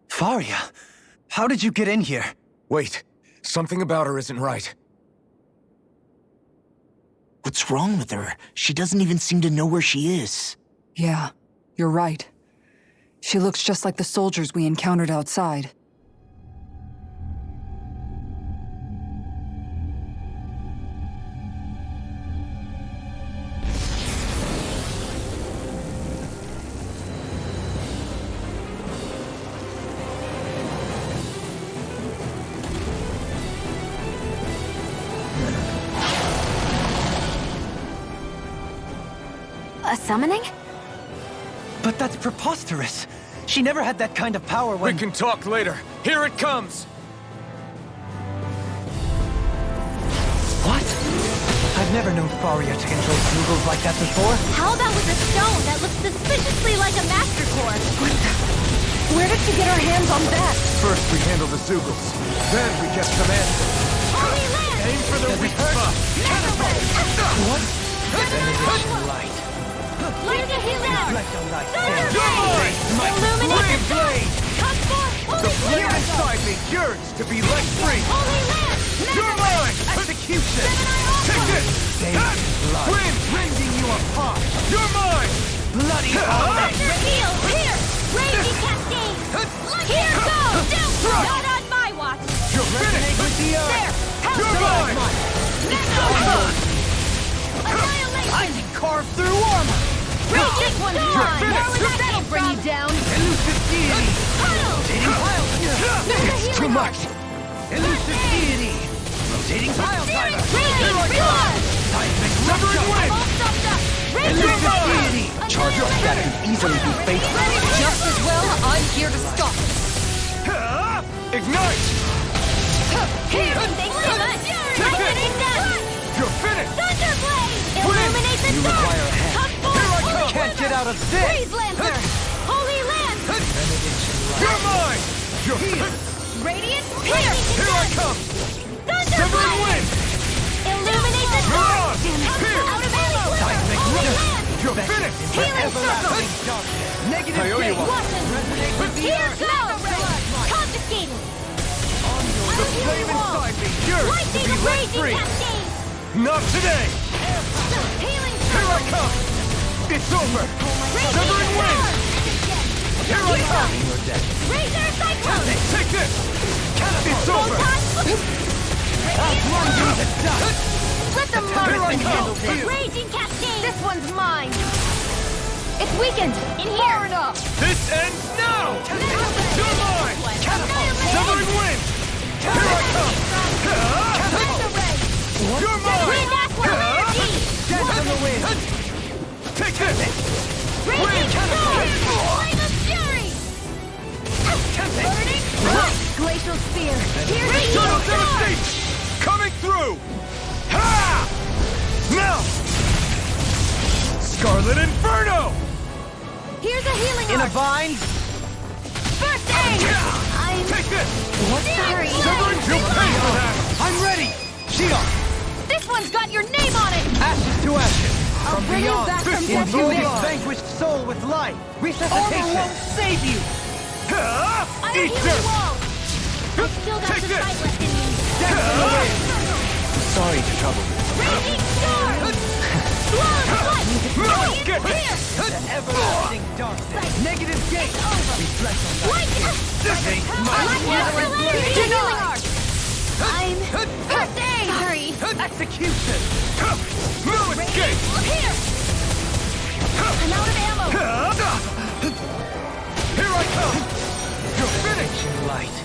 Faria, how did you get in here? Wait, something about her isn't right. What's wrong with her? She doesn't even seem to know where she is. Yeah, you're right. She looks just like the soldiers we encountered outside. A summoning? But that's preposterous. She never had that kind of power when— We can talk later. Here it comes! What? I've never known Faria to control Googles like that before. How about with a stone that looks suspiciously like a Master Core? Where did she get her hands on that? First we handle the Zoogles, then we get some answers. Holy Land! Aim for the weak spot! What? Benediction light. Here's a healing arc! Reflect on light. You're mine! Illuminate the Blade! Come forth! The Holy flame Land! inside me yearns to be let free! Holy Land! You're mine! Execution! Take it! Blood. Wind! Rending you apart! You're mine! Bloody Thunder Heal! Here! Raging Cascade! Here goes! Not on my watch! You're finished! with the earth! There! You're mine! Annihilation! I can carve through armor! Raging Storm! That'll bring you down! Elusive deity! Rotating pile! It's too much! Elusive deity! Rotating pile timer! Raging Reload! Seismic Severing rupture! wind! All stopped up! Elusive deity! Charge up That can easily be faced. Just as well, I'm here to stop it. Ignite! Here! Thanks so much! Lightning done! You're finished! Thunderblade! Illuminate the You dark! require a hand. Come forth! Can't get out of this! Freeze Lancer! Holy Land! Benediction You're light. mine! You're finished! Radiant Here! Here I come! Severing Thunderblade! wind! Illuminate the You're dark! on! Here! Out of ammo! Seismic Holy rupture! Land! You're finished! Healing circle! Everlasting darkness! Negative I owe you gate. one. Resonate with the Here earth. goes! Confiscated! The flame inside me yearns to Lightning be let Raging free! Cascade! Not today! Healing Here I circle! come! It's over! Raging Severing wind! Storm! Here I come! You're dead. Razor Cyclone! Take this! It's over! Run through the dust! Let the Here I Martian come! handle this! Raging Cascade! This one's mine! It's weakened! In here! Far enough! This ends now! You're mine! Severing wind! Here I come! You're mine! Wind Aqua Energy! Death in the wind! Take this! Raging Storm! Flame of Fury! Burning Rock! Glacial Spear! Here's a Total Storm! devastation! Coming through! Ha! Now! Scarlet Inferno! Here's a healing In a arc! bind? First aid! I'm Take this! sorry! Severing, you'll pay for that! I'm ready! Shion! This one's got your name on it! Ashes to ashes! I'll From bring you beyond! back from death to Imbue this life. vanquished soul with life! Resuscitation! Armor won't save you! Ha! I'm Eat healing this! wall! I've still got Take some this. fight left in me! Death in the wind! Sorry to trouble you. Raging Storm! Blow of Light! Brilliant Get Spear! The everlasting darkness! Negative gate! Reflect on that! Lightning! Healing arc! I'm first aid! Sorry! Execution! No escape! Here! I'm out of ammo! Here I come! You're finished! Light.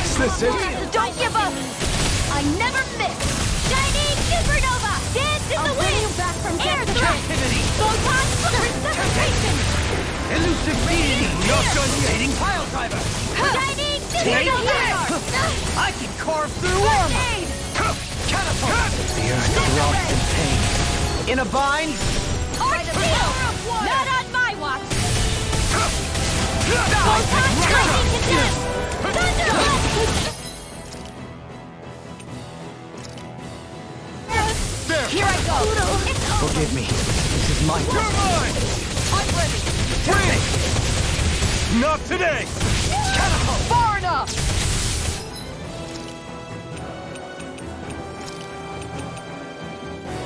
Is this it? Don't give up! I never miss! Shiny Super Elusive being! Not done yet! Dating pile driver! Shining Take Disco this! I can carve through armor! Catapult! The earth throbs in pain. In a bind? Arch Seal! Not on my watch! Lightning Lightning condemned! Thunder! There! Here I go! It's over! Forgive me. This is my You're mine! I'm ready! Win! Not today! catapult! Far enough!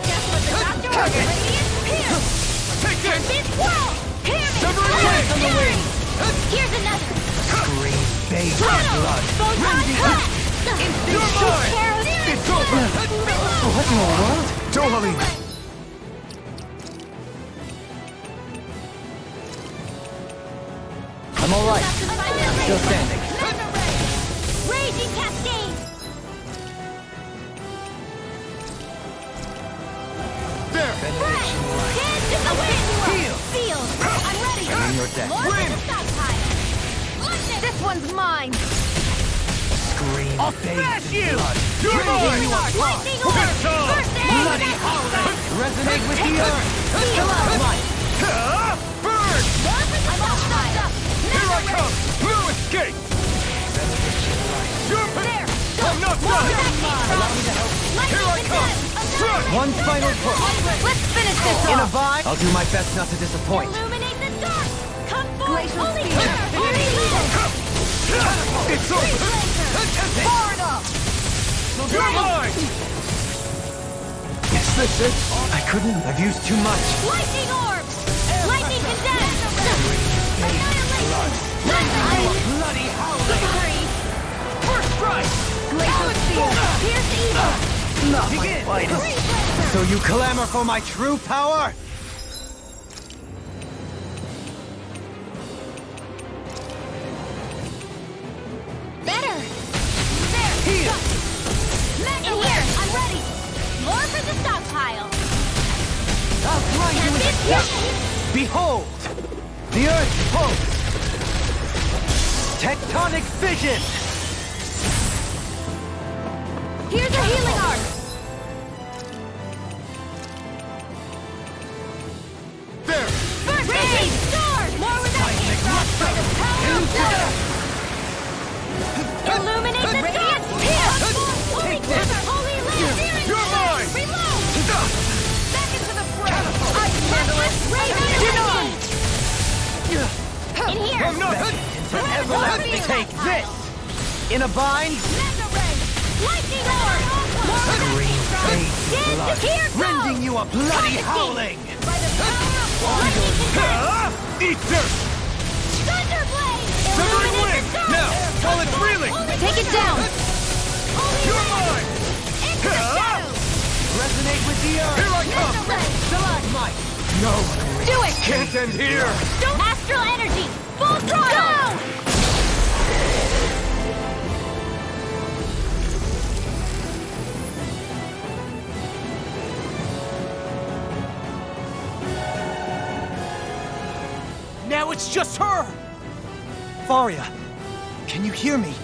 Guess what the doctor ordered? Radiant Pierce! Take this! This world! Hear me! Severing blades on the wing! Here's another! Scream, bathe in Tunnel! blood. Photon cut! You're mine! It's over! What in the world? Dohalim! I'm alright. Still standing. Raging Cascade! There! Benediction light. Hands in the wind! Heal. Sealed! I'm ready! And in your death. More Win. than a stockpile! This one's mine! Scream, I'll bathe smash in you! blood. You're Rending mine! you apart. Lightning orb! Good job! First aid! Bloody howling! Resonate with the earth! Seal up! Light! Burn! I'm all stocked up! Here I come! No escape! You're There! I'm not More done! lightning Here I come! Strike! One final push. Let's finish this In a off! bind? I'll do my best not to disappoint. Illuminate the dark! Come forth! Glacial Holy speed. Cure! Holy Leader! It's over! Far enough! You're mine! Is this it? I couldn't. I've used too much. Lightning orbs! Lightning condensed! Bloody howling! First strike! Glacial Spear! Pierce evil! Not my finest. So you clamor for my true power? Better! There! Here. In here! I'm ready! More for the stockpile! I'll grind you into This dust. Behold! The earth pulse! Tectonic vision! Here's a healing arc! There! First aid! Sword! More where that came from! By the power of water! Illuminate the dark! Pierce! Holy Mother! Holy Land! You're mine! Reload! Back into the fray! I can handle it! Radiant in here! I'm not... Everlasting, take this! In a bind? Mega ray! Lightning orb! More where that Green came from! fades in Dance blood, here goes! rending you a bloody howling! By the power of lightning condensed! Eat dirt! Thunderblade! Severing Illuminate wind! the dark! Now, while it's reeling! Take it down! You're mine! Into the shadows! Resonate with the earth! Here I come! Blood! Might! No! Do it! Can't end here! Astral energy! Full throttle! Go! Now it's just her! Faria! Can you hear me?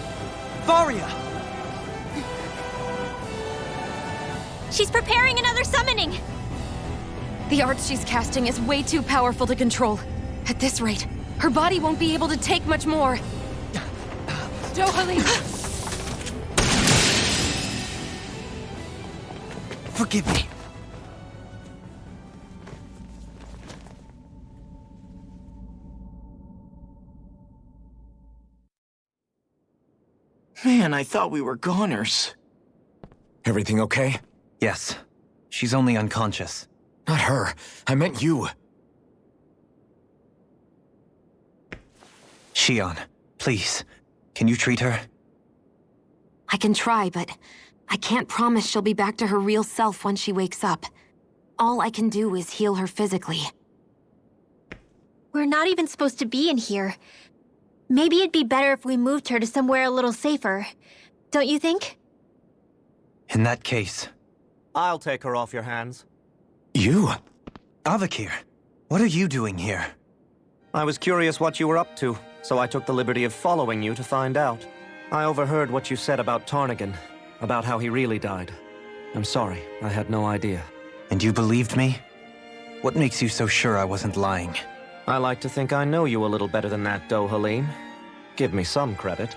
Faria! She's preparing another summoning! The art she's casting is way too powerful to control. At this rate, her body won't be able to take much more. Dohalim! Forgive me. Man, I thought we were goners. Everything okay? Yes. She's only unconscious. Not her. I meant you. Shion, please. Can you treat her? I can try, but I can't promise she'll be back to her real self when she wakes up. All I can do is heal her physically. We're not even supposed to be in here. Maybe it'd be better if we moved her to somewhere a little safer. Don't you think? In that case... I'll take her off your hands. You? Avakir, what are you doing here? I was curious what you were up to, so I took the liberty of following you to find out. I overheard what you said about Tarnigan, about how he really died. I'm sorry, I had no idea. And you believed me? What makes you so sure I wasn't lying? I like to think I know you a little better than that, Dohalim. Give me some credit.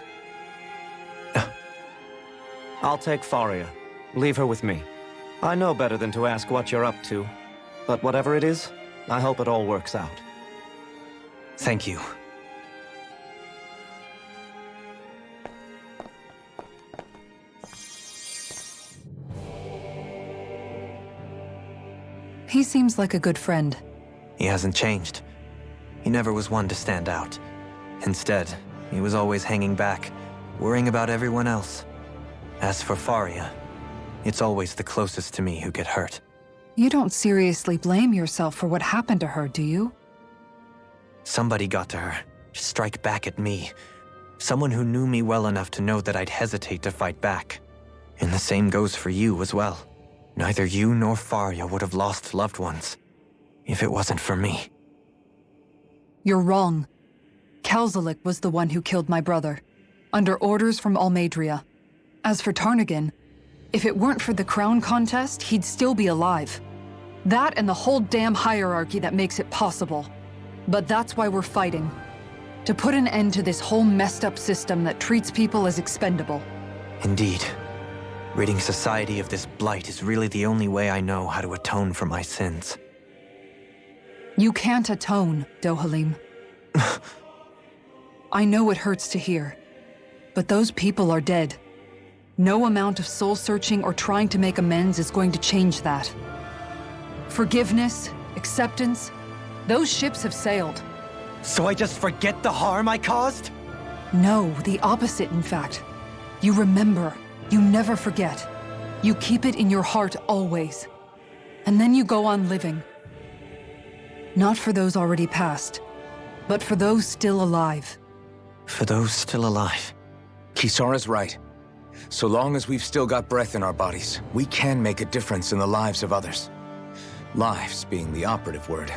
I'll take Faria. Leave her with me. I know better than to ask what you're up to. But whatever it is, I hope it all works out. Thank you. He seems like a good friend. He hasn't changed. He never was one to stand out. Instead, he was always hanging back, worrying about everyone else. As for Faria, it's always the closest to me who get hurt. You don't seriously blame yourself for what happened to her, do you? Somebody got to her, to strike back at me. Someone who knew me well enough to know that I'd hesitate to fight back. And the same goes for you as well. Neither you nor Faria would have lost loved ones, if it wasn't for me. You're wrong. Kalzalik was the one who killed my brother, under orders from Almadria. As for Tarnigan, if it weren't for the crown contest, he'd still be alive. That and the whole damn hierarchy that makes it possible. But that's why we're fighting. To put an end to this whole messed up system that treats people as expendable. Indeed. Ridding society of this blight is really the only way I know how to atone for my sins. You can't atone, Dohalim. I know it hurts to hear, but those people are dead. No amount of soul-searching or trying to make amends is going to change that. Forgiveness, acceptance, those ships have sailed. So I just forget the harm I caused? No, the opposite, in fact. You remember. You never forget. You keep it in your heart always. And then you go on living. Not for those already passed, but for those still alive. For those still alive. Kisara's right. So long as we've still got breath in our bodies, we can make a difference in the lives of others. Lives being the operative word.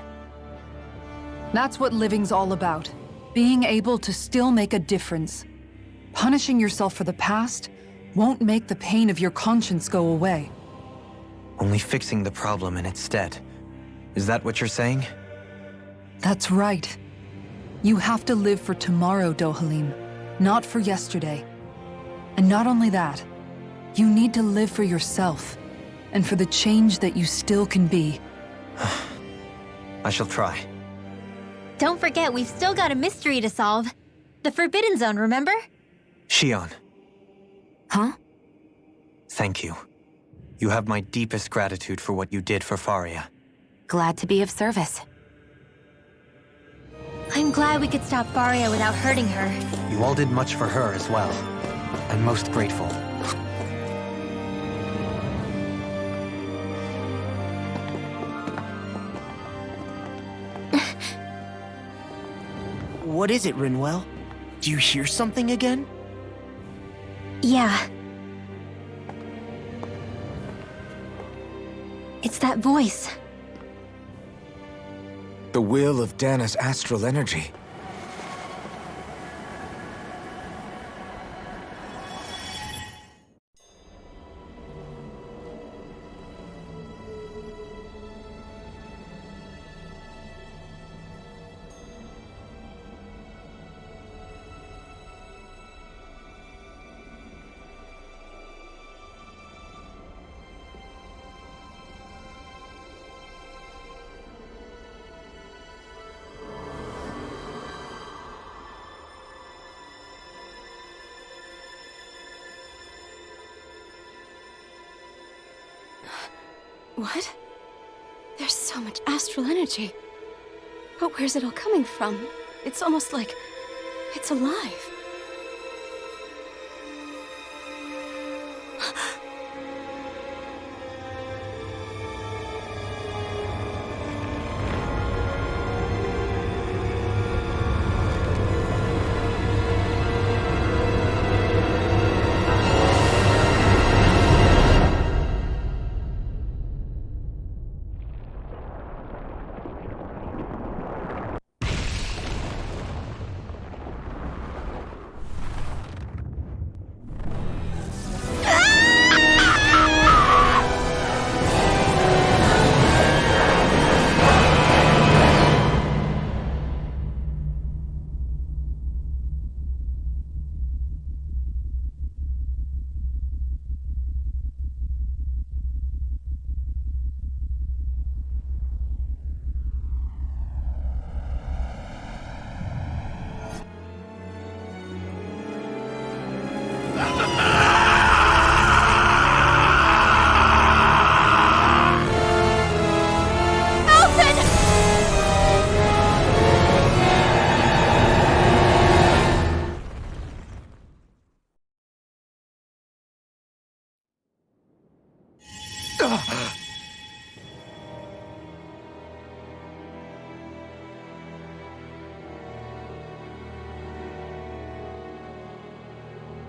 That's what living's all about. Being able to still make a difference. Punishing yourself for the past won't make the pain of your conscience go away. Only fixing the problem in its stead. Is that what you're saying? That's right. You have to live for tomorrow, Dohalim, not for yesterday. And not only that, you need to live for yourself, and for the change that you still can be. I shall try. Don't forget, we've still got a mystery to solve. The Forbidden Zone, remember? Shion, Huh? thank you. You have my deepest gratitude for what you did for Faria. Glad to be of service. I'm glad we could stop Faria without hurting her. You all did much for her as well. I'm most grateful. What is it, Rinwell? Do you hear something again? Yeah. It's that voice. The will of Dana's astral energy. What? There's so much astral energy. But where's it all coming from? It's almost like it's alive.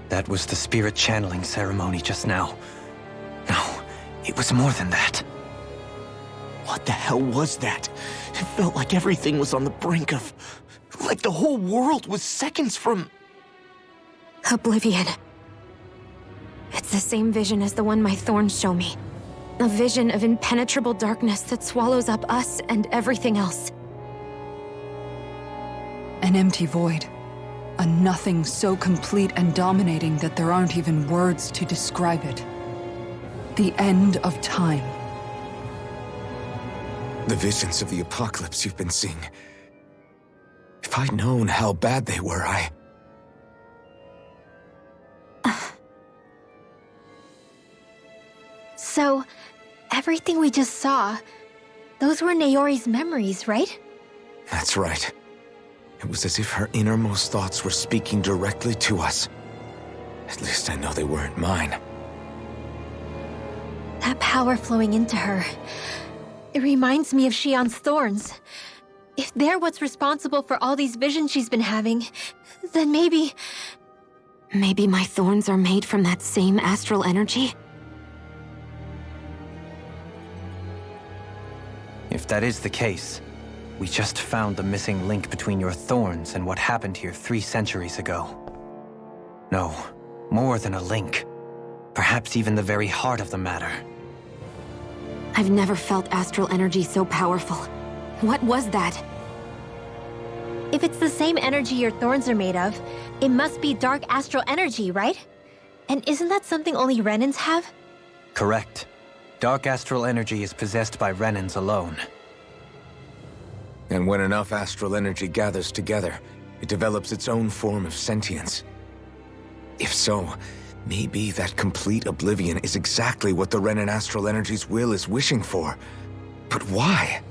That was the spirit channeling ceremony just now. No, it was more than that. What the hell was that? It felt like everything was on the brink of... like the whole world was seconds from... Oblivion. It's the same vision as the one my thorns show me. A vision of impenetrable darkness that swallows up us and everything else. An empty void. A nothing so complete and dominating that there aren't even words to describe it. The end of time. The visions of the apocalypse you've been seeing. If I'd known how bad they were, So, everything we just saw, those were Naori's memories, right? That's right. It was as if her innermost thoughts were speaking directly to us. At least I know they weren't mine. That power flowing into her, it reminds me of Xion's thorns. If they're what's responsible for all these visions she's been having, then maybe... Maybe my thorns are made from that same astral energy? If that is the case, we just found the missing link between your thorns and what happened here 3 centuries ago. No, more than a link. Perhaps even the very heart of the matter. I've never felt astral energy so powerful. What was that? If it's the same energy your thorns are made of, it must be dark astral energy, right? And isn't that something only Renans have? Correct. Dark astral energy is possessed by Renans alone. And when enough astral energy gathers together, it develops its own form of sentience. If so, maybe that complete oblivion is exactly what the Renan astral energy's will is wishing for. But why?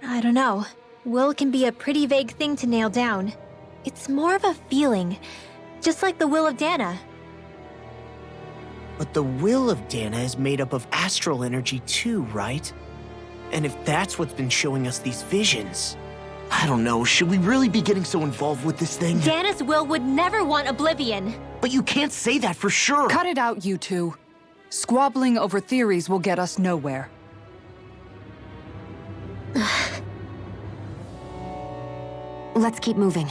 I don't know. Will can be a pretty vague thing to nail down. It's more of a feeling, just like the will of Dana. But the will of Dana is made up of astral energy too, right? And if that's what's been showing us these visions... I don't know, should we really be getting so involved with this thing? Dana's will would never want oblivion. But you can't say that for sure! Cut it out, you two. Squabbling over theories will get us nowhere. Let's keep moving.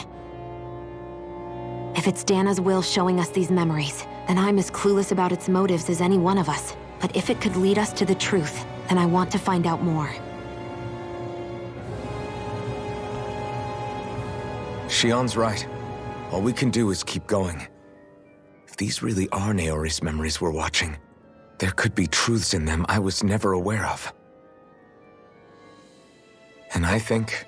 If it's Dana's will showing us these memories, then I'm as clueless about its motives as any one of us. But if it could lead us to the truth, then I want to find out more. Xion's right. All we can do is keep going. If these really are Naori's memories we're watching, there could be truths in them I was never aware of. And I think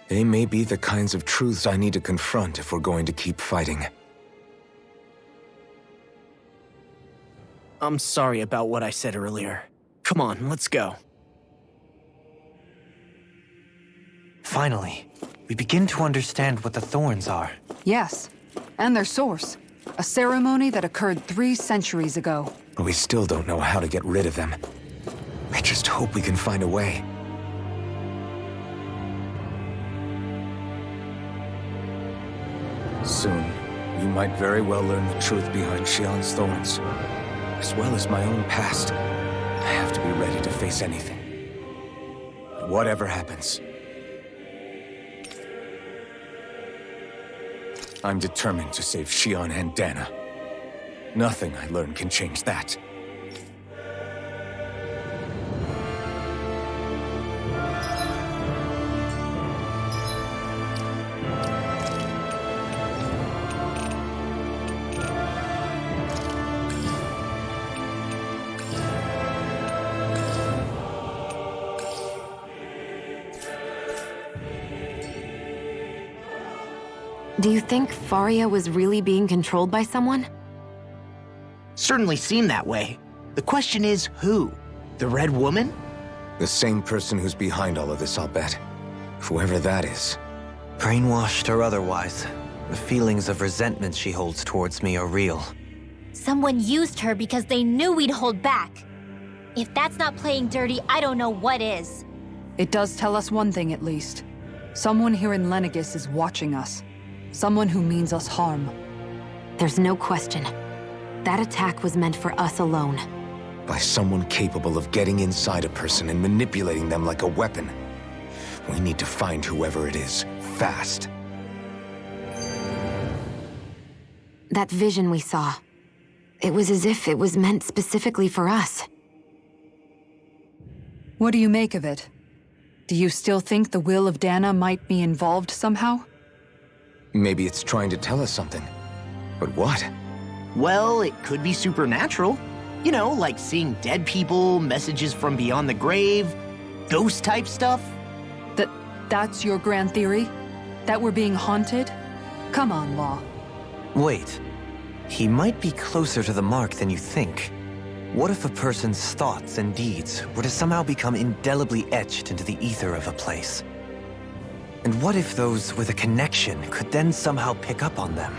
they may be the kinds of truths I need to confront if we're going to keep fighting. I'm sorry about what I said earlier. Come on, let's go. Finally, we begin to understand what the thorns are. Yes, and their source. A ceremony that occurred 3 centuries ago. But we still don't know how to get rid of them. I just hope we can find a way. Soon, you might very well learn the truth behind Xion's thorns, as well as my own past. I have to be ready to face anything. Whatever happens. I'm determined to save Xion and Dana. Nothing I learn can change that. Do you think Faria was really being controlled by someone? Certainly seemed that way. The question is, who? The Red Woman? The same person who's behind all of this, I'll bet. Whoever that is. Brainwashed or otherwise, the feelings of resentment she holds towards me are real. Someone used her because they knew we'd hold back. If that's not playing dirty, I don't know what is. It does tell us one thing at least. Someone here in Lenegis is watching us. Someone who means us harm. There's no question. That attack was meant for us alone. By someone capable of getting inside a person and manipulating them like a weapon. We need to find whoever it is, fast. That vision we saw. It was as if it was meant specifically for us. What do you make of it? Do you still think the will of Dana might be involved somehow? Maybe it's trying to tell us something. But what? Well, it could be supernatural. You know, like seeing dead people, messages from beyond the grave, ghost-type stuff. That's your grand theory? That we're being haunted? Come on, Law. Wait. He might be closer to the mark than you think. What if a person's thoughts and deeds were to somehow become indelibly etched into the ether of a place? And what if those with a connection could then somehow pick up on them?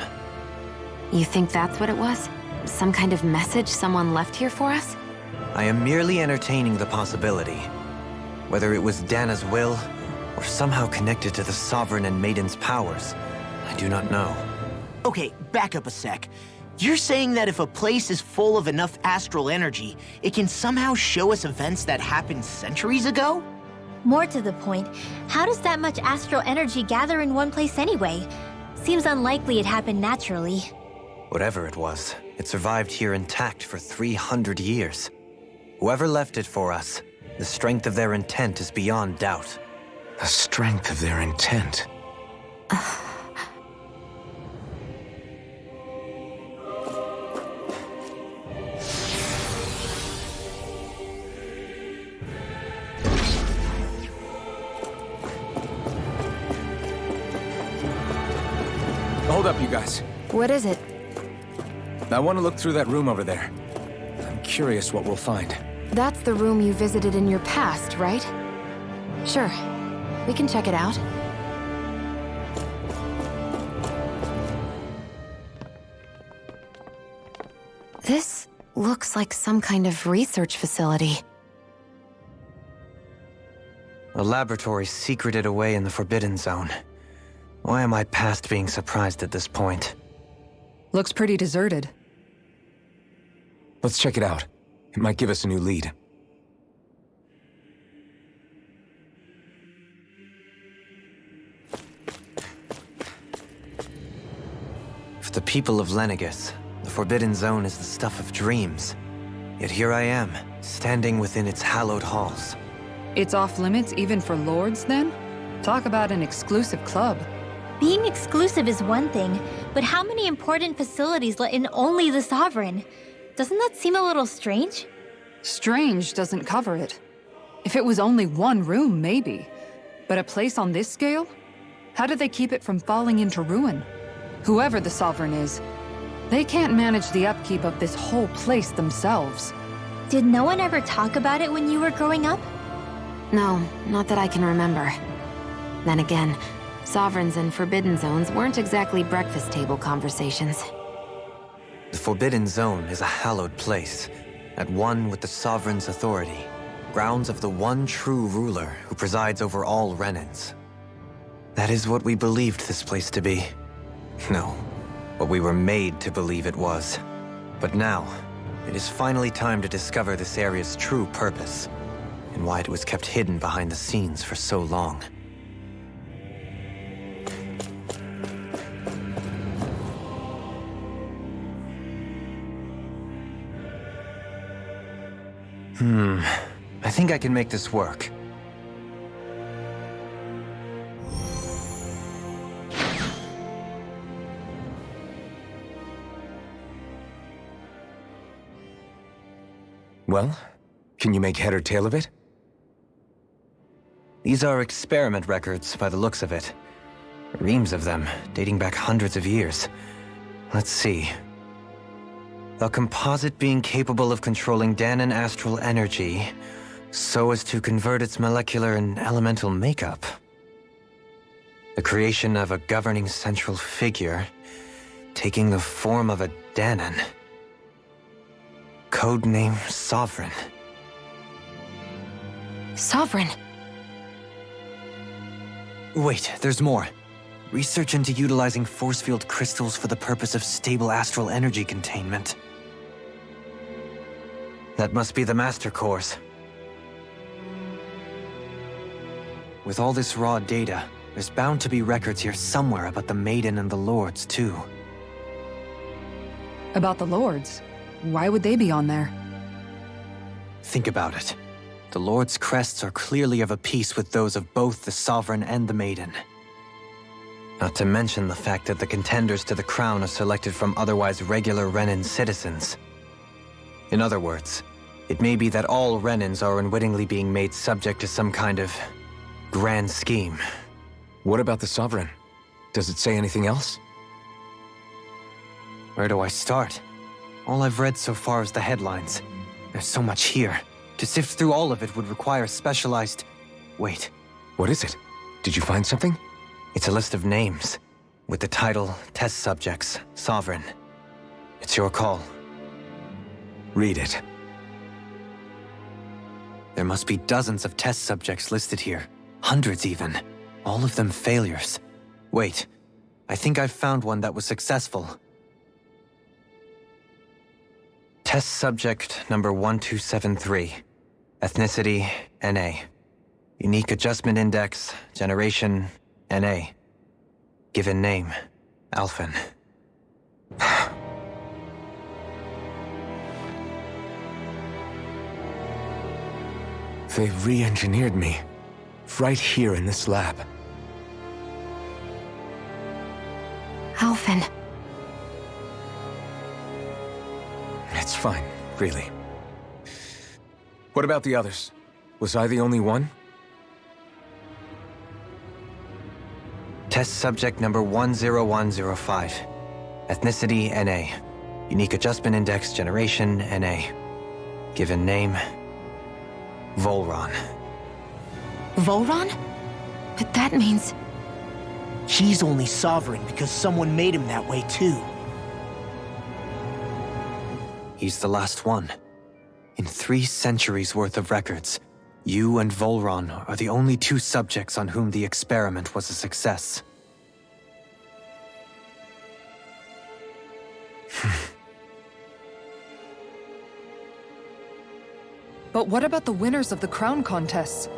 You think that's what it was? Some kind of message someone left here for us? I am merely entertaining the possibility. Whether it was Dana's will, or somehow connected to the Sovereign and Maiden's powers, I do not know. Okay, back up a sec. You're saying that if a place is full of enough astral energy, it can somehow show us events that happened centuries ago? More to the point, how does that much astral energy gather in one place anyway? Seems unlikely it happened naturally. Whatever it was, it survived here intact for 300 years. Whoever left it for us, the strength of their intent is beyond doubt. The strength of their intent. Hold up, you guys. What is it? I want to look through that room over there. I'm curious what we'll find. That's the room you visited in your past, right? Sure. We can check it out. This looks like some kind of research facility. A laboratory secreted away in the Forbidden Zone. Why am I past being surprised at this point? Looks pretty deserted. Let's check it out. It might give us a new lead. For the people of Lenegus, the Forbidden Zone is the stuff of dreams. Yet here I am, standing within its hallowed halls. It's off limits even for lords, then? Talk about an exclusive club. Being exclusive is one thing, but how many important facilities let in only the Sovereign? Doesn't that seem a little strange? Strange doesn't cover it. If it was only one room, maybe. But a place on this scale? How did they keep it from falling into ruin? Whoever the Sovereign is, they can't manage the upkeep of this whole place themselves. Did no one ever talk about it when you were growing up? No, not that I can remember. Then again, Sovereigns and Forbidden Zones weren't exactly breakfast table conversations. The Forbidden Zone is a hallowed place, at one with the Sovereign's authority, grounds of the one true ruler who presides over all Renans. That is what we believed this place to be. No, what we were made to believe it was. But now, it is finally time to discover this area's true purpose, and why it was kept hidden behind the scenes for so long. I think I can make this work. Well, can you make head or tail of it? These are experiment records by the looks of it. Reams of them, dating back hundreds of years. Let's see. A composite being capable of controlling Danan astral energy so as to convert its molecular and elemental makeup. The creation of a governing central figure, taking the form of a Danan. Codename Sovereign. Sovereign! Wait, there's more. Research into utilizing force field crystals for the purpose of stable astral energy containment. That must be the Master Course. With all this raw data, there's bound to be records here somewhere about the Maiden and the Lords, too. About the Lords? Why would they be on there? Think about it. The Lord's crests are clearly of a piece with those of both the Sovereign and the Maiden. Not to mention the fact that the contenders to the crown are selected from otherwise regular Renan citizens. In other words, it may be that all Renans are unwittingly being made subject to some kind of grand scheme. What about the Sovereign? Does it say anything else? Where do I start? All I've read so far is the headlines. There's so much here. To sift through all of it would require specialized... Wait. What is it? Did you find something? It's a list of names, with the title Test Subjects, Sovereign. It's your call. Read it. There must be dozens of test subjects listed here. Hundreds even. All of them failures. Wait, I think I've found one that was successful. Test subject number 1273. Ethnicity, NA. Unique adjustment index, generation, NA. Given name, Alphen. They re-engineered me. Right here in this lab. Alphen. It's fine, really. What about the others? Was I the only one? Test subject number 10105. Ethnicity, NA. Unique adjustment index, generation, NA. Given name, Volron. Volron? But that means... He's only sovereign because someone made him that way too. He's the last one. In 3 centuries worth of records, you and Volron are the only 2 subjects on whom the experiment was a success. But what about the winners of the crown contests?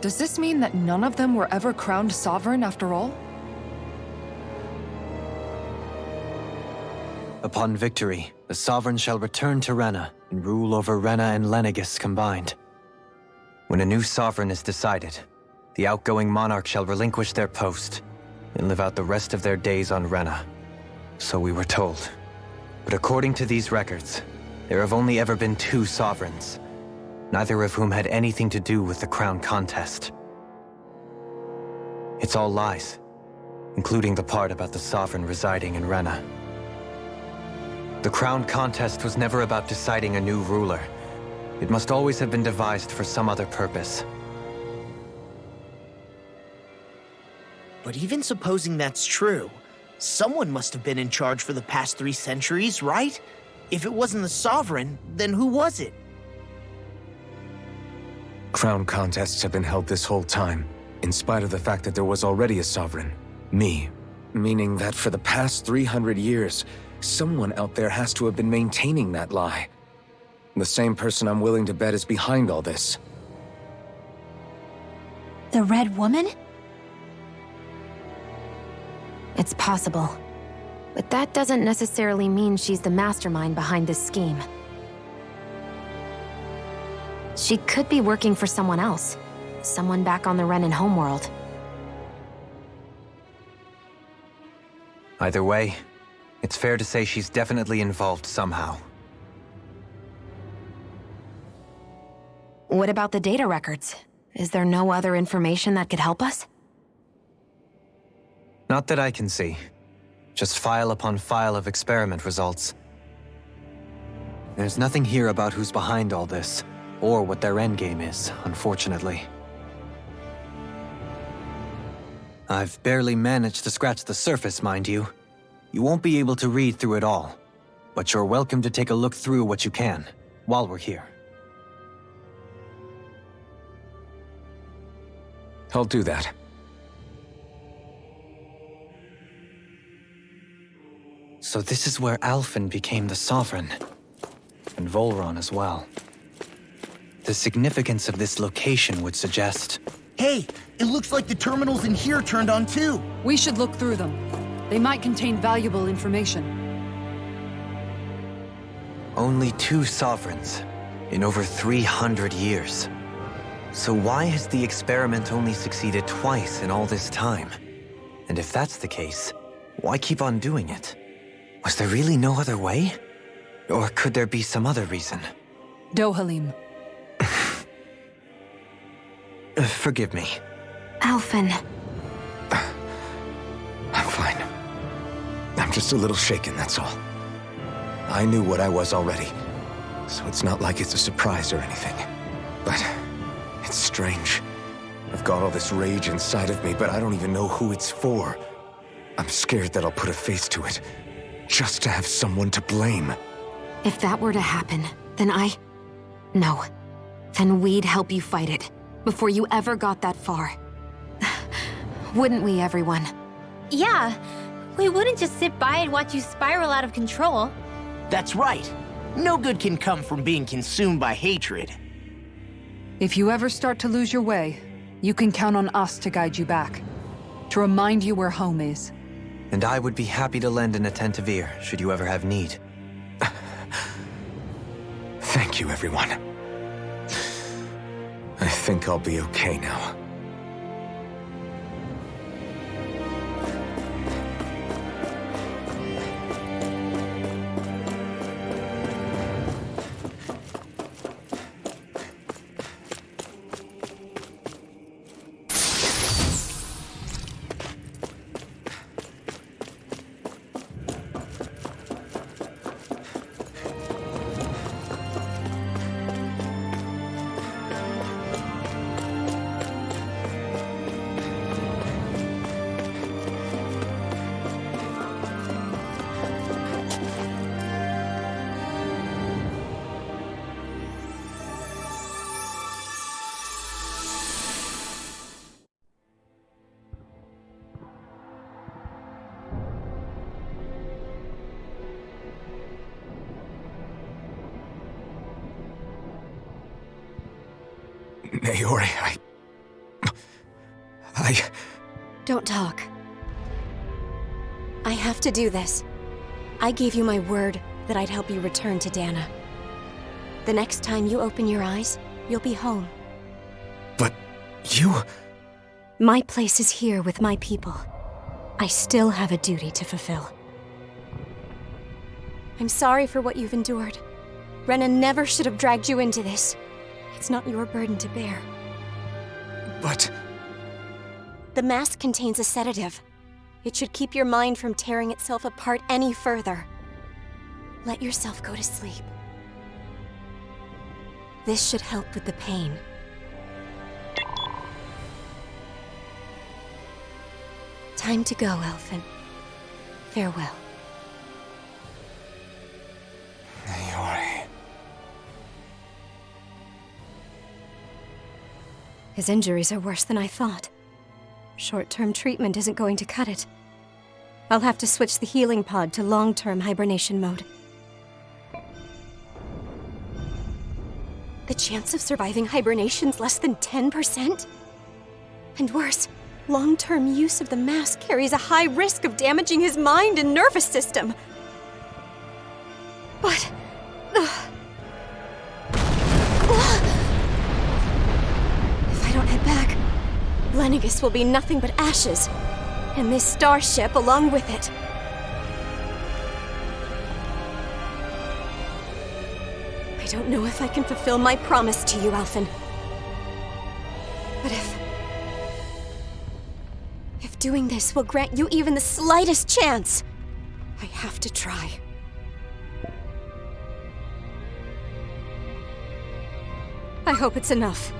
Does this mean that none of them were ever crowned sovereign after all? Upon victory, the Sovereign shall return to Rena and rule over Rena and Lenegis combined. When a new Sovereign is decided, the outgoing monarch shall relinquish their post and live out the rest of their days on Rena. So we were told. But according to these records, there have only ever been 2 Sovereigns, neither of whom had anything to do with the crown contest. It's all lies, including the part about the Sovereign residing in Rena. The crown contest was never about deciding a new ruler. It must always have been devised for some other purpose. But even supposing that's true, someone must have been in charge for the past 3 centuries, right? If it wasn't the Sovereign, then who was it? Crown contests have been held this whole time, in spite of the fact that there was already a Sovereign. Me. Meaning that for the past 300 years, someone out there has to have been maintaining that lie. The same person I'm willing to bet is behind all this. The Red Woman? It's possible. But that doesn't necessarily mean she's the mastermind behind this scheme. She could be working for someone else. Someone back on the Renan homeworld. Either way, it's fair to say she's definitely involved somehow. What about the data records? Is there no other information that could help us? Not that I can see. Just file upon file of experiment results. There's nothing here about who's behind all this, or what their endgame is, unfortunately. I've barely managed to scratch the surface, mind you. You won't be able to read through it all, but you're welcome to take a look through what you can, while we're here. I'll do that. So this is where Alphen became the Sovereign. And Volron as well. The significance of this location would suggest... Hey, it looks like the terminals in here turned on too. We should look through them. They might contain valuable information. Only 2 Sovereigns in over 300 years. So why has the experiment only succeeded twice in all this time? And if that's the case, why keep on doing it? Was there really no other way? Or could there be some other reason? Dohalim. Forgive me. Alphen. I'm fine. I'm just a little shaken, that's all. I knew what I was already, so it's not like it's a surprise or anything. But it's strange. I've got all this rage inside of me, but I don't even know who it's for. I'm scared that I'll put a face to it, just to have someone to blame. If that were to happen, then No. Then we'd help you fight it, before you ever got that far. Wouldn't we, everyone? Yeah, we wouldn't just sit by and watch you spiral out of control. That's right. No good can come from being consumed by hatred. If you ever start to lose your way, you can count on us to guide you back. To remind you where home is. And I would be happy to lend an attentive ear, should you ever have need. Thank you, everyone. I think I'll be okay now. Naori, Don't talk. I have to do this. I gave you my word that I'd help you return to Dana. The next time you open your eyes, you'll be home. But you... My place is here with my people. I still have a duty to fulfill. I'm sorry for what you've endured. Renan never should have dragged you into this. It's not your burden to bear. But... The mask contains a sedative. It should keep your mind from tearing itself apart any further. Let yourself go to sleep. This should help with the pain. Time to go, Alphen. Farewell. Naori... His injuries are worse than I thought. Short-term treatment isn't going to cut it. I'll have to switch the healing pod to long-term hibernation mode. The chance of surviving hibernation's less than 10%? And worse, long-term use of the mask carries a high risk of damaging his mind and nervous system. But... If I don't head back, Lennigus will be nothing but ashes, and this starship along with it. I don't know if I can fulfill my promise to you, Alphen. But if doing this will grant you even the slightest chance, I have to try. I hope it's enough.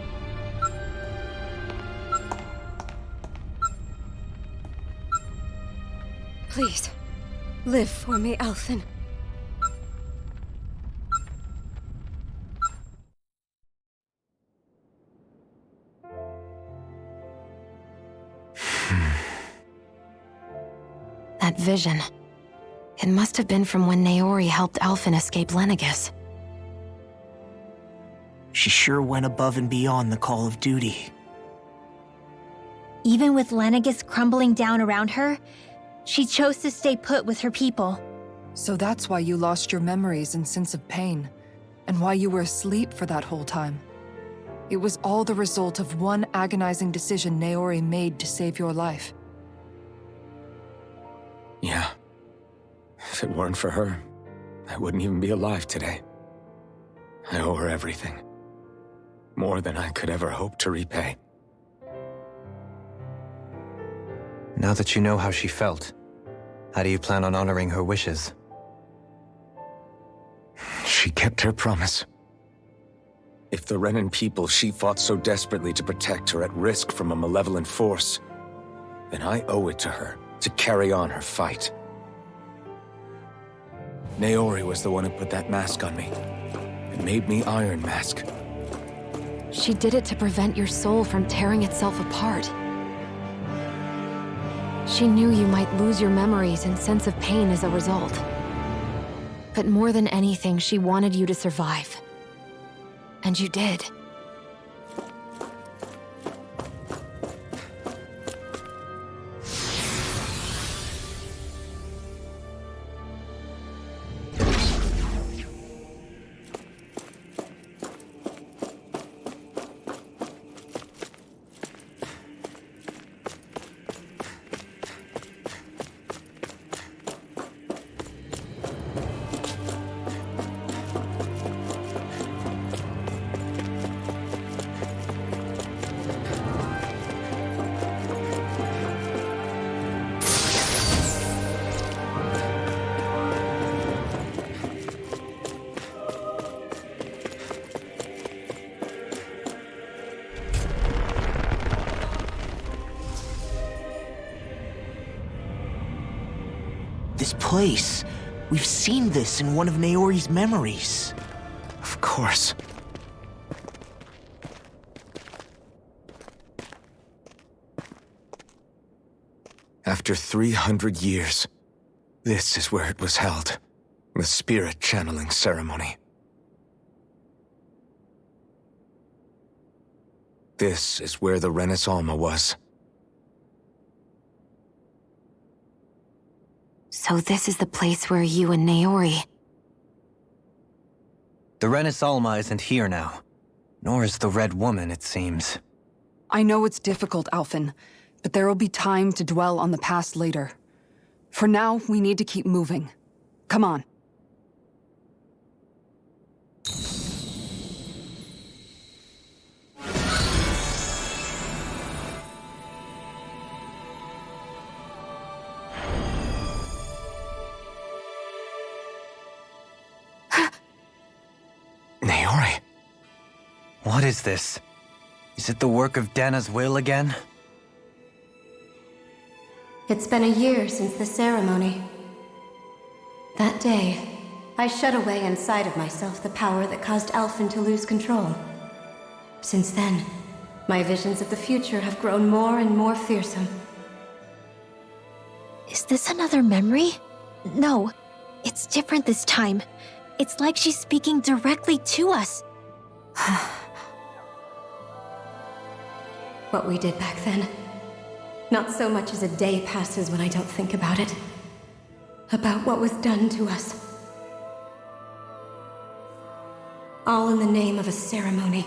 Please, live for me, Alphen. That vision, It must have been from when Naori helped Alphen escape Lenegis. She sure went above and beyond the call of duty. Even with Lenegis crumbling down around her, she chose to stay put with her people. So that's why you lost your memories and sense of pain, and why you were asleep for that whole time. It was all the result of one agonizing decision Naori made to save your life. Yeah. If it weren't for her, I wouldn't even be alive today. I owe her everything. More than I could ever hope to repay. Now that you know how she felt, how do you plan on honoring her wishes? She kept her promise. If the Renan people she fought so desperately to protect are at risk from a malevolent force, then I owe it to her to carry on her fight. Naori was the one who put that mask on me. It made me Iron Mask. She did it to prevent your soul from tearing itself apart. She knew you might lose your memories and sense of pain as a result. But more than anything, she wanted you to survive. And you did. This place. We've seen this in one of Naori's memories. Of course. After 300 years, this is where it was held. The spirit channeling ceremony. This is where the Renis Alma was. So this is the place where you and Naori... The Renis Alma isn't here now. Nor is the Red Woman, it seems. I know it's difficult, Alphen, but there will be time to dwell on the past later. For now, we need to keep moving. Come on. Naori. What is this? Is it the work of Dana's will again? It's been a year since the ceremony. That day, I shut away inside of myself the power that caused Alphen to lose control. Since then, my visions of the future have grown more and more fearsome. Is this another memory? No, it's different this time. It's like she's speaking directly to us. What we did back then. Not so much as a day passes when I don't think about it. About what was done to us. All in the name of a ceremony.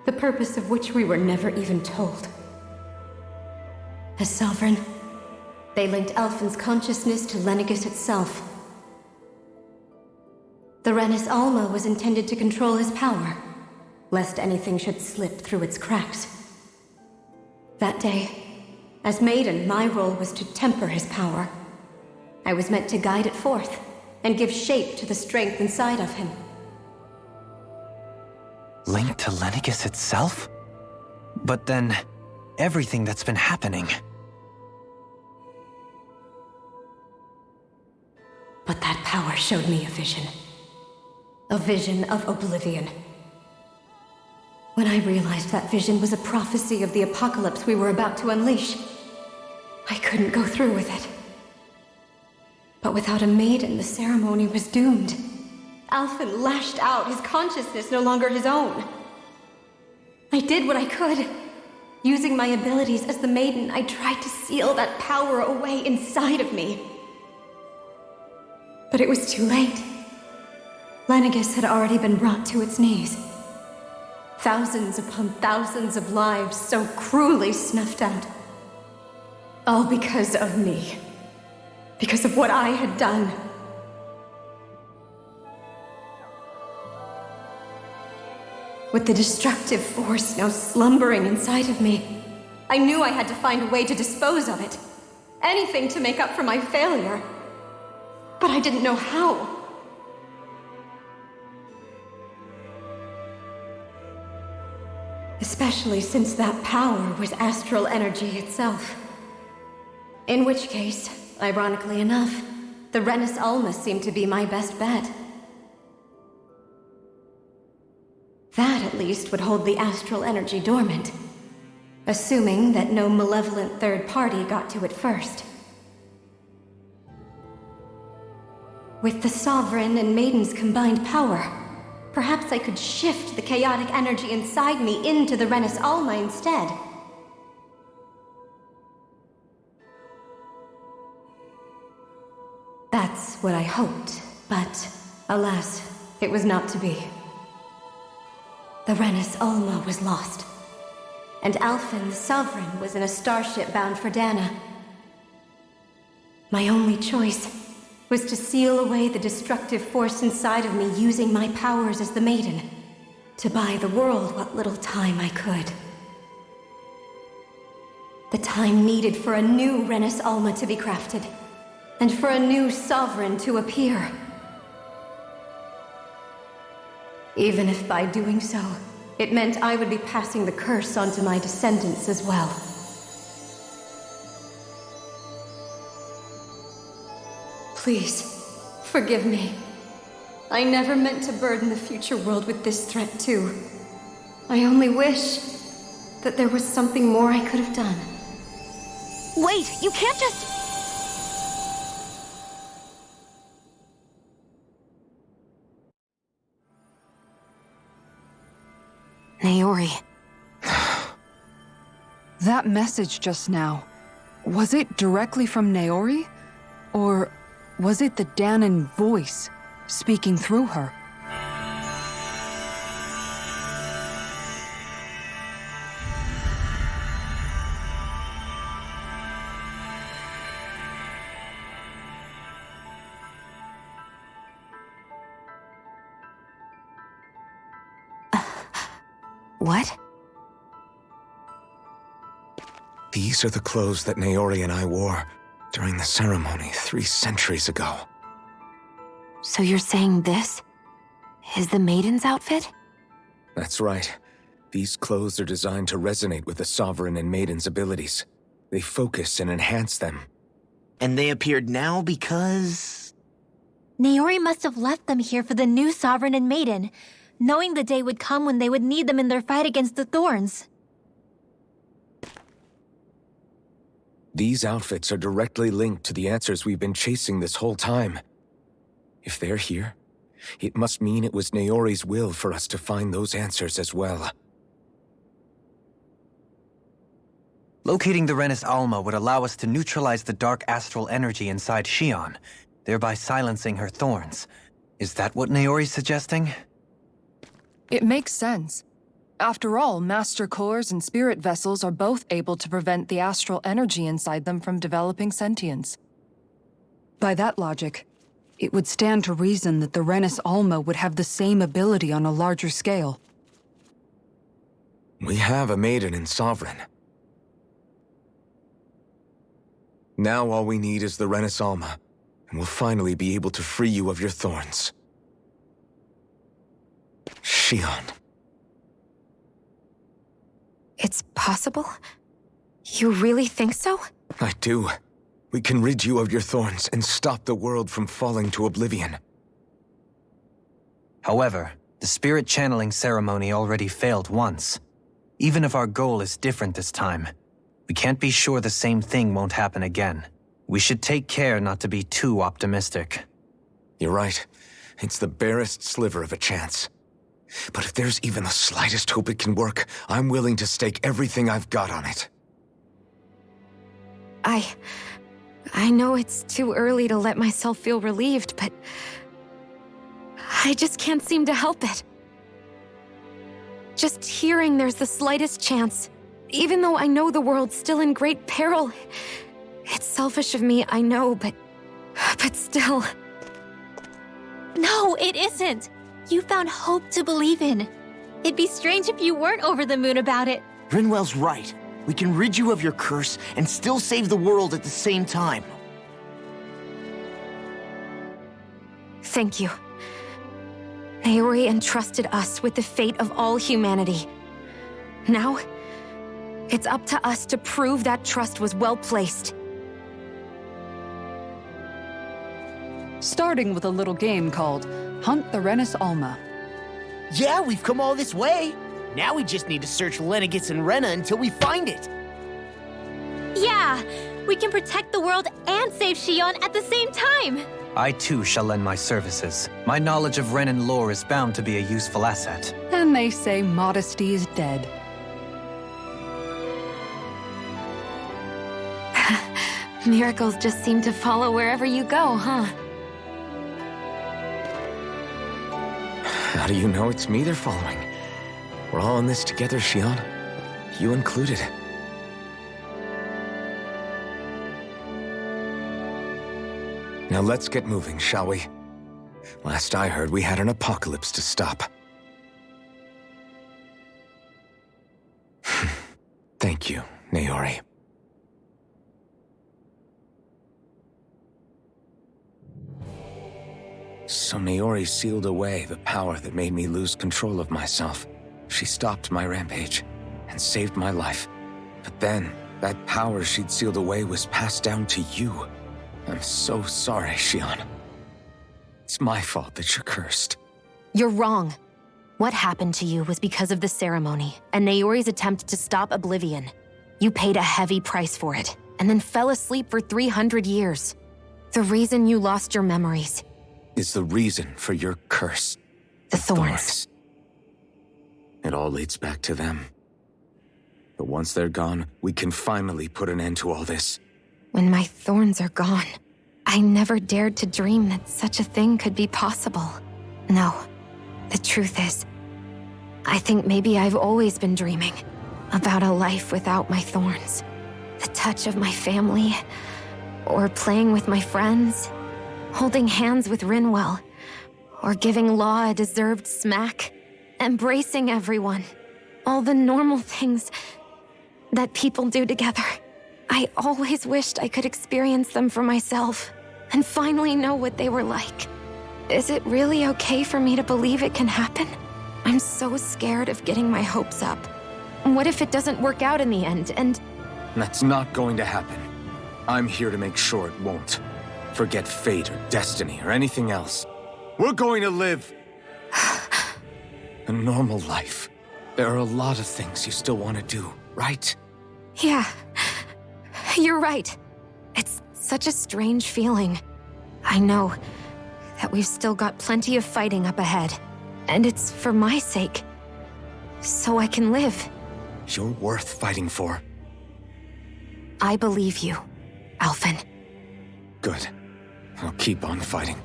The purpose of which we were never even told. As Sovereign, they linked Alphen's consciousness to Lenegis itself. The Renis Alma was intended to control his power, lest anything should slip through its cracks. That day, as Maiden, my role was to temper his power. I was meant to guide it forth, and give shape to the strength inside of him. Linked to Lenegis itself? But then, everything that's been happening... But that power showed me a vision. A vision of oblivion. When I realized that vision was a prophecy of the apocalypse we were about to unleash, I couldn't go through with it. But without a maiden, the ceremony was doomed. Alphen lashed out, his consciousness no longer his own. I did what I could. Using my abilities as the maiden, I tried to seal that power away inside of me. But it was too late. Lenegis had already been brought to its knees. Thousands upon thousands of lives so cruelly snuffed out. All because of me. Because of what I had done. With the destructive force now slumbering inside of me, I knew I had to find a way to dispose of it. Anything to make up for my failure. But I didn't know how. Especially since that power was astral energy itself. In which case, ironically enough, the Renis Alma seemed to be my best bet. That, at least, would hold the astral energy dormant. Assuming that no malevolent third party got to it first. With the Sovereign and Maiden's combined power, perhaps I could shift the chaotic energy inside me into the Renis Alma instead. That's what I hoped, but alas, it was not to be. The Renis Alma was lost, and Alphen, the Sovereign, was in a starship bound for Dana. My only choice was to seal away the destructive force inside of me using my powers as the Maiden, to buy the world what little time I could. The time needed for a new Renis Alma to be crafted, and for a new Sovereign to appear. Even if by doing so, it meant I would be passing the curse on to my descendants as well. Please, forgive me. I never meant to burden the future world with this threat too. I only wish that there was something more I could have done. Wait, you can't just... Naori. That message just now, was it directly from Naori? Or was it the Danan voice speaking through her? What? These are the clothes that Naori and I wore during the ceremony 3 centuries ago. So you're saying this is the Maiden's outfit? That's right. These clothes are designed to resonate with the Sovereign and Maiden's abilities. They focus and enhance them. And they appeared now because... Naori must have left them here for the new Sovereign and Maiden, knowing the day would come when they would need them in their fight against the Thorns. These outfits are directly linked to the answers we've been chasing this whole time. If they're here, it must mean it was Naori's will for us to find those answers as well. Locating the Renis Alma would allow us to neutralize the dark astral energy inside Xion, thereby silencing her thorns. Is that what Naori's suggesting? It makes sense. After all, Master Cores and Spirit Vessels are both able to prevent the astral energy inside them from developing sentience. By that logic, it would stand to reason that the Renis Alma would have the same ability on a larger scale. We have a Maiden and Sovereign. Now all we need is the Renis Alma, and we'll finally be able to free you of your thorns. Xion. It's possible? You really think so? I do. We can rid you of your thorns and stop the world from falling to oblivion. However, the spirit channeling ceremony already failed once. Even if our goal is different this time, we can't be sure the same thing won't happen again. We should take care not to be too optimistic. You're right. It's the barest sliver of a chance. But if there's even the slightest hope it can work, I'm willing to stake everything I've got on it. I know it's too early to let myself feel relieved, but I just can't seem to help it. Just hearing there's the slightest chance, even though I know the world's still in great peril. It's selfish of me, I know, but still. No, it isn't. You found hope to believe in. It'd be strange if you weren't over the moon about it. Rinwell's right. We can rid you of your curse and still save the world at the same time. Thank you. Naori entrusted us with the fate of all humanity. Now, it's up to us to prove that trust was well placed. Starting with a little game called Hunt the Renis Alma. Yeah, we've come all this way. Now we just need to search Lenegis and Rena until we find it. Yeah, we can protect the world and save Shion at the same time. I too shall lend my services. My knowledge of Renan lore is bound to be a useful asset. And they say modesty is dead. Miracles just seem to follow wherever you go, huh? How do you know it's me they're following? We're all in this together, Shion. You included. Now let's get moving, shall we? Last I heard, we had an apocalypse to stop. Thank you, Naori. So Naori sealed away the power that made me lose control of myself. She stopped my rampage and saved my life. But then, that power she'd sealed away was passed down to you. I'm so sorry, Shion. It's my fault that you're cursed. You're wrong. What happened to you was because of the ceremony and Naori's attempt to stop Oblivion. You paid a heavy price for it, and then fell asleep for 300 years. The reason you lost your memories is the reason for your curse. The thorns. It all leads back to them. But once they're gone, we can finally put an end to all this. When my thorns are gone, I never dared to dream that such a thing could be possible. No, the truth is, I think maybe I've always been dreaming about a life without my thorns. The touch of my family, or playing with my friends, holding hands with Rinwell, or giving Law a deserved smack, embracing everyone. All the normal things that people do together. I always wished I could experience them for myself, and finally know what they were like. Is it really okay for me to believe it can happen? I'm so scared of getting my hopes up. What if it doesn't work out in the end, and... That's not going to happen. I'm here to make sure it won't. Forget fate or destiny or anything else. We're going to live a normal life. There are a lot of things you still want to do, right? Yeah, you're right. It's such a strange feeling. I know that we've still got plenty of fighting up ahead, and it's for my sake, so I can live. You're worth fighting for. I believe you, Alphen. Good. I'll keep on fighting.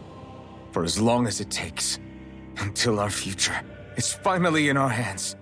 For as long as it takes. Until our future is finally in our hands.